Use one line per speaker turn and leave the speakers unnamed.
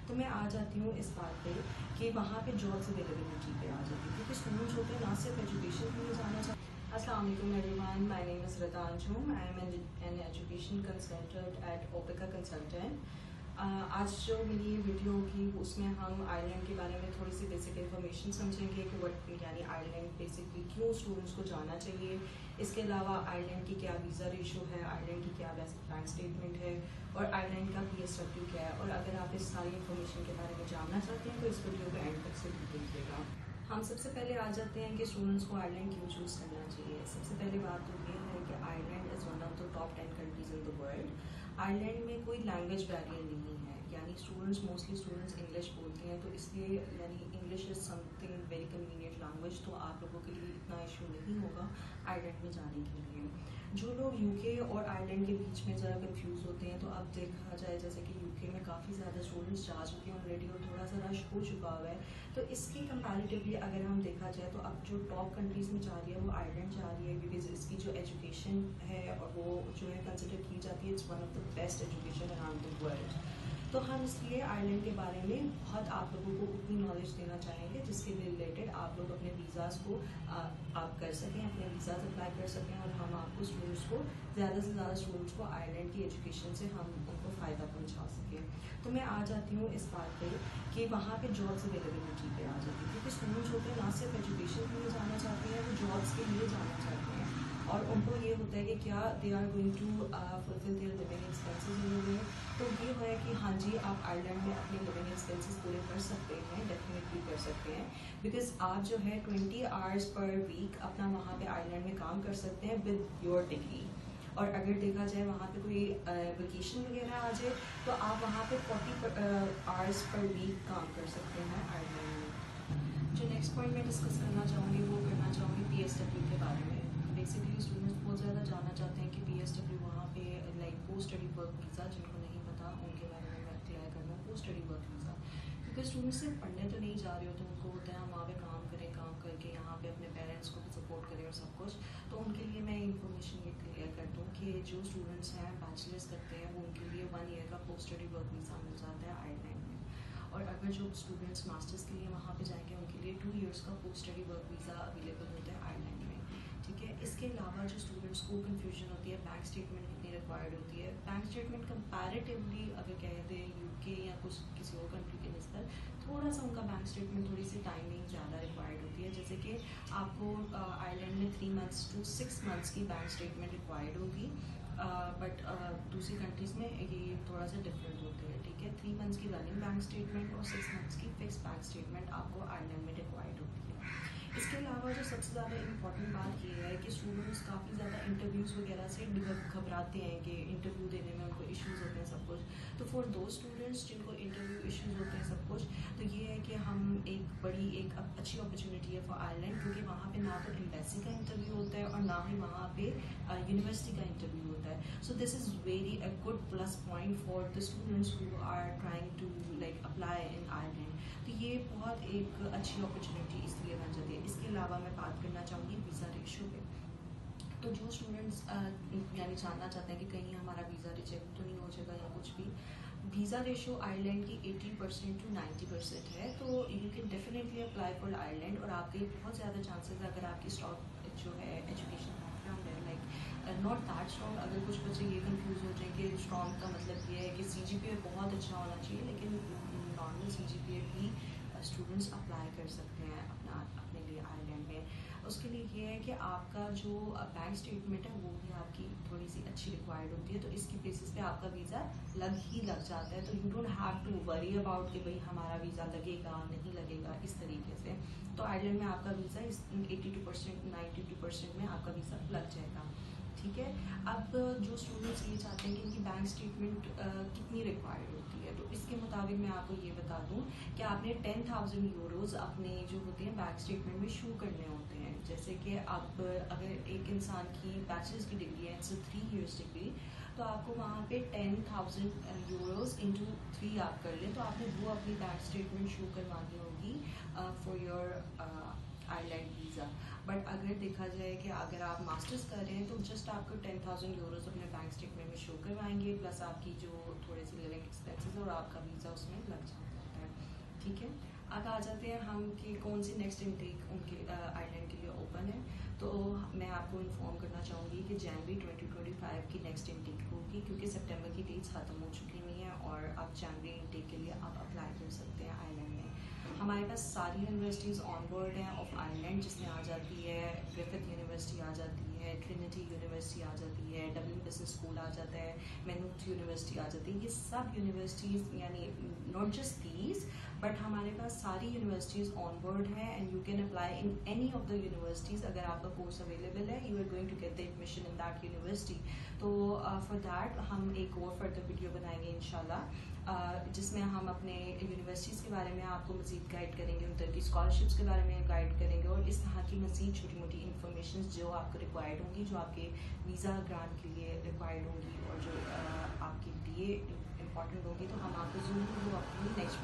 तो मैं आ जाती हूँ इस बात पे कि वहाँ पे जॉब्स अवेलेबिलिटी पे आ जाती है, क्योंकि स्टूडेंट्स होते हैं ना सिर्फ एजुकेशन के लिए जाना चाहते हैं। अस्सलाम वालेकुम everyone, my name is Rida Anjum. I am an education consultant at Opika consultant. आज जो मेरी ये वीडियो होगी उसमें हम आयरलैंड के बारे में थोड़ी सी बेसिक इन्फॉर्मेशन समझेंगे कि वट यानी आयरलैंड बेसिकली क्यों स्टूडेंट्स को जाना चाहिए। इसके अलावा आयरलैंड की क्या वीज़ा रेशो है, आयरलैंड की क्या बैंक स्टेटमेंट है और आयरलैंड का PSW क्या है। और अगर आप इस सारी इन्फॉर्मेशन के बारे में जानना चाहते हैं तो इस वीडियो को एंड तक से देखिएगा। हम सबसे पहले आ जाते हैं कि स्टूडेंट्स को आयरलैंड क्यों चूज़ करना चाहिए। सबसे पहली बात तो ये है कि Ireland is one of the top 10 countries in the world. Ireland में कोई लैंग्वेज बैरियर नहीं है, यानी मोस्टली स्टूडेंट्स इंग्लिश बोलते हैं, तो इसलिए यानी English is something very convenient language, तो आप लोगों के लिए इतना इशू नहीं होगा आयरलैंड में जाने के लिए। जो लोग UK और आयरलैंड के बीच में ज़रा कंफ्यूज होते हैं, तो अब देखा जाए जैसे कि UK में काफ़ी ज़्यादा स्टूडेंट्स जा चुके हैं ऑलरेडी और थोड़ा सा रश हो चुका हुआ है, तो इसकी कंपैरेटिवली अगर हम देखा जाए तो अब जो टॉप कंट्रीज़ में जा रही है वो आयरलैंड जा रही है, बिकॉज इसकी जो एजुकेशन है और वो जो है कंसिडर की जाती है it's one of the best education around the world. तो हम इसलिए आयरलैंड के बारे में बहुत आप लोगों को उतनी नॉलेज देना चाहेंगे जिसके रिलेटेड आप लोग अपने वीज़ाज़ को आप कर सकें, अपने वीज़ाज़ अप्लाई कर सकें और हम आपको स्टूडेंट्स को ज़्यादा से ज़्यादा स्टूडेंट्स को आयरलैंड की एजुकेशन से हम उनको फ़ायदा पहुंचा सकें। तो मैं आ जाती हूँ इस बात पे कि वहाँ पे जॉब्स अवेलेबिलिटी पे आ जाती है, क्योंकि स्टूडेंट्स होते हैं ना सिर्फ एजुकेशन के लिए जाना चाहते हैं, वो जॉब्स के लिए जाना चाहते हैं और उनको ये होता है कि क्या they are going to fulfil their living expenses in way. तो ये है कि हाँ जी, आप आयरलैंड में अपने लिविंग एक्सपेंसेस पूरे कर सकते हैं, डेफिनेटली कर सकते हैं, बिकॉज आप जो है 20 आवर्स पर वीक अपना वहाँ पे आयरलैंड में काम कर सकते हैं विद योर डिग्री। और अगर देखा जाए वहाँ पे कोई वेकेशन वगैरह आ जाए तो आप वहाँ पे 40 आवर्स पर वीक काम कर सकते हैं आयरलैंड में। जो नेक्स्ट पॉइंट मैं डिस्कस करना चाहूँगी वो करना चाहूँगी PSW के बारे में। बेसिकली स्टूडेंट्स बहुत ज़्यादा जानना चाहते हैं कि PSW वहाँ पे like post study work visa, जिनको नहीं पता उनके बारे में मैं क्लियर कर लूँ। पोस्ट स्टडी वर्क वीज़ा क्योंकि स्टूडेंट्स सिर्फ पढ़ने तो नहीं जा रहे होते, उनको होता है हम वहाँ पे काम करें, काम करके यहाँ पे अपने पेरेंट्स को भी सपोर्ट करें और सब कुछ। तो उनके लिए मैं इन्फॉर्मेशन ये क्लियर कर दूँ कि जो स्टूडेंट्स हैं बैचलर्स करते हैं वो उनके लिए 1 ईयर का पोस्ट स्टडी वर्क वीज़ा मिल जाता है आयरलैंड में। और अगर जो स्टूडेंट्स मास्टर्स के लिए वहाँ पे जाएंगे उनके लिए 2 ईयर्स का post study work visa available होता है आयरलैंड में। ठीक है, इसके अलावा जो स्टूडेंट्स को कन्फ्यूजन होती है बैंक स्टेटमेंट कितनी रिक्वायर्ड होती है। बैंक स्टेटमेंट कंपैरेटिवली अगर कह दें UK या कुछ किसी और कंट्री के नस्बत थोड़ा सा उनका बैंक स्टेटमेंट थोड़ी सी टाइमिंग ज़्यादा रिक्वायर्ड होती है, जैसे कि आपको आयरलैंड में 3 मंथ्स to 6 मंथ्स की बैंक स्टेटमेंट रिक्वायर्ड होगी, बट दूसरी कंट्रीज़ में ये थोड़ा सा डिफरेंट होते हैं। ठीक है, 3 मंथ्स की रनिंग बैंक स्टेटमेंट और 6 मंथ्स की फिक्स बैंक स्टेटमेंट आपको आयरलैंड में रिक्वायर्ड होती है। इसके अलावा जो सबसे ज़्यादा इम्पॉर्टेंट बात ये है कि स्टूडेंट्स काफ़ी ज़्यादा इंटरव्यूज़ वगैरह से घबराते हैं कि इंटरव्यू देने में उनको इश्यूज़ होते हैं सब कुछ। तो फॉर दो स्टूडेंट्स जिनको इंटरव्यू इश्यूज़ होते हैं सब कुछ, तो ये है कि हम एक अच्छी अपॉर्चुनिटी है फॉर आयरलैंड, क्योंकि वहाँ पे ना तो एम्बेसी का इंटरव्यू होता है और ना ही वहाँ पे यूनिवर्सिटी का इंटरव्यू होता है। So this is very a good plus point for the students who are trying to like apply in Ireland. तो ये बहुत एक अच्छी अपॉर्चुनिटी इसलिए बन जाती है। इसके अलावा मैं बात करना चाहूँगी वीज़ा रेशो पे। तो जो स्टूडेंट्स यानी जानना चाहते हैं कि कहीं हमारा वीज़ा रिजेक्ट तो नहीं हो जाएगा या कुछ भी, वीज़ा रेशो आयरलैंड की 80% to 90% है, तो you can definitely apply for Ireland. और आपके बहुत ज़्यादा चांसेस अगर आपकी स्टॉक जो है एजुकेशन बैकग्राउंड है लाइक नॉट दैट स्ट्रॉन्ग। अगर कुछ बच्चे ये कंफ्यूज हो जाए कि स्ट्रॉन्ग का मतलब ये है कि CGPA बहुत अच्छा होना चाहिए, लेकिन नॉर्मल CGPA भी स्टूडेंट्स अप्लाई कर सकते हैं अपने लिए आयरलैंड में। उसके लिए ये है कि आपका जो बैंक स्टेटमेंट है वो भी आपकी थोड़ी सी अच्छी रिक्वायर्ड होती है, तो इसकी बेसिस पे आपका वीज़ा लग जाता है। तो you don't have to worry about कि भाई हमारा वीज़ा लगेगा नहीं लगेगा इस तरीके से। तो आयरलैंड में आपका वीज़ा 82% 92% में आपका वीज़ा लग जाएगा। ठीक है, अब जो स्टूडेंट्स ये चाहते हैं कि इनकी बैंक स्टेटमेंट कितनी रिक्वायर्ड होती है, तो इसके मुताबिक मैं आपको ये बता दूं कि आपने 10,000 यूरोज़ अपने जो होते हैं बैंक स्टेटमेंट में शो करने होते हैं। जैसे कि अब अगर एक इंसान की बैचलर्स की डिग्री है, इट्स 3 years डिग्री, तो आपको वहाँ पे 10,000 यूरोज़ इंटू 3 आप कर लें, तो आपने वो अपनी बैंक स्टेटमेंट शो करवानी होगी for your Ireland visa. But अगर देखा जाए कि अगर आप मास्टर्स कर रहे हैं तो जस्ट आपको 10,000 यूरोज़ अपने बैंक स्टेटमेंट में शो करवाएंगे, प्लस आपकी जो थोड़े से लिविंग एक्सपेंसेस और आपका वीज़ा उसमें लग जाता है। ठीक है, अब आ जाते हैं हम कि कौन सी नेक्स्ट इनटेक उनके आइलैंड के लिए ओपन है। तो मैं आपको इन्फॉर्म करना चाहूँगी कि जनवरी 2025 की नेक्स्ट इनटेक होगी, क्योंकि सितंबर की डेट्स ख़त्म हो चुकी हुई हैं और अब जनवरी इनटेक के लिए आप अप्लाई कर सकते हैं आइलैंड में। हमारे पास सारी यूनिवर्सिटीज़ ऑन बोर्ड हैं ऑफ आइलैंड, जिसमें आ जाती है ग्रिफिथ यूनिवर्सिटी आ जाती है, ट्रिनिटी यूनिवर्सिटी आ जाती है, डब्लिन बिजनेस स्कूल आ जाता है, मैनूथ यूनिवर्सिटी आ जाती है। ये सब यूनिवर्सिटीज़ यानी नॉट जस्ट दीज बट हमारे पास सारी यूनिवर्सिटीज़ ऑन बोर्ड है and you can apply in any of the universities. अगर आपका कोर्स अवेलेबल है, you are going to get the admission in that university. तो फॉर दैट हम एक और फर्दर वीडियो बनाएंगे इंशाल्लाह, जिसमें हम अपने यूनिवर्सिटीज़ के बारे में आपको मज़ीद गाइड करेंगे, उधर की स्कॉलरशिप्स के बारे में गाइड करेंगे और इस तरह की मज़ीद छोटी मोटी इन्फॉर्मेशन जो आपको रिक्वायर्ड होंगी, जो आपके वीज़ा ग्रांट के लिए रिक्वायर्ड होंगी और जो आपके लिए इम्पॉर्टेंट होगी, तो हम आपको ज़रूर वो अपनी नेक्स्ट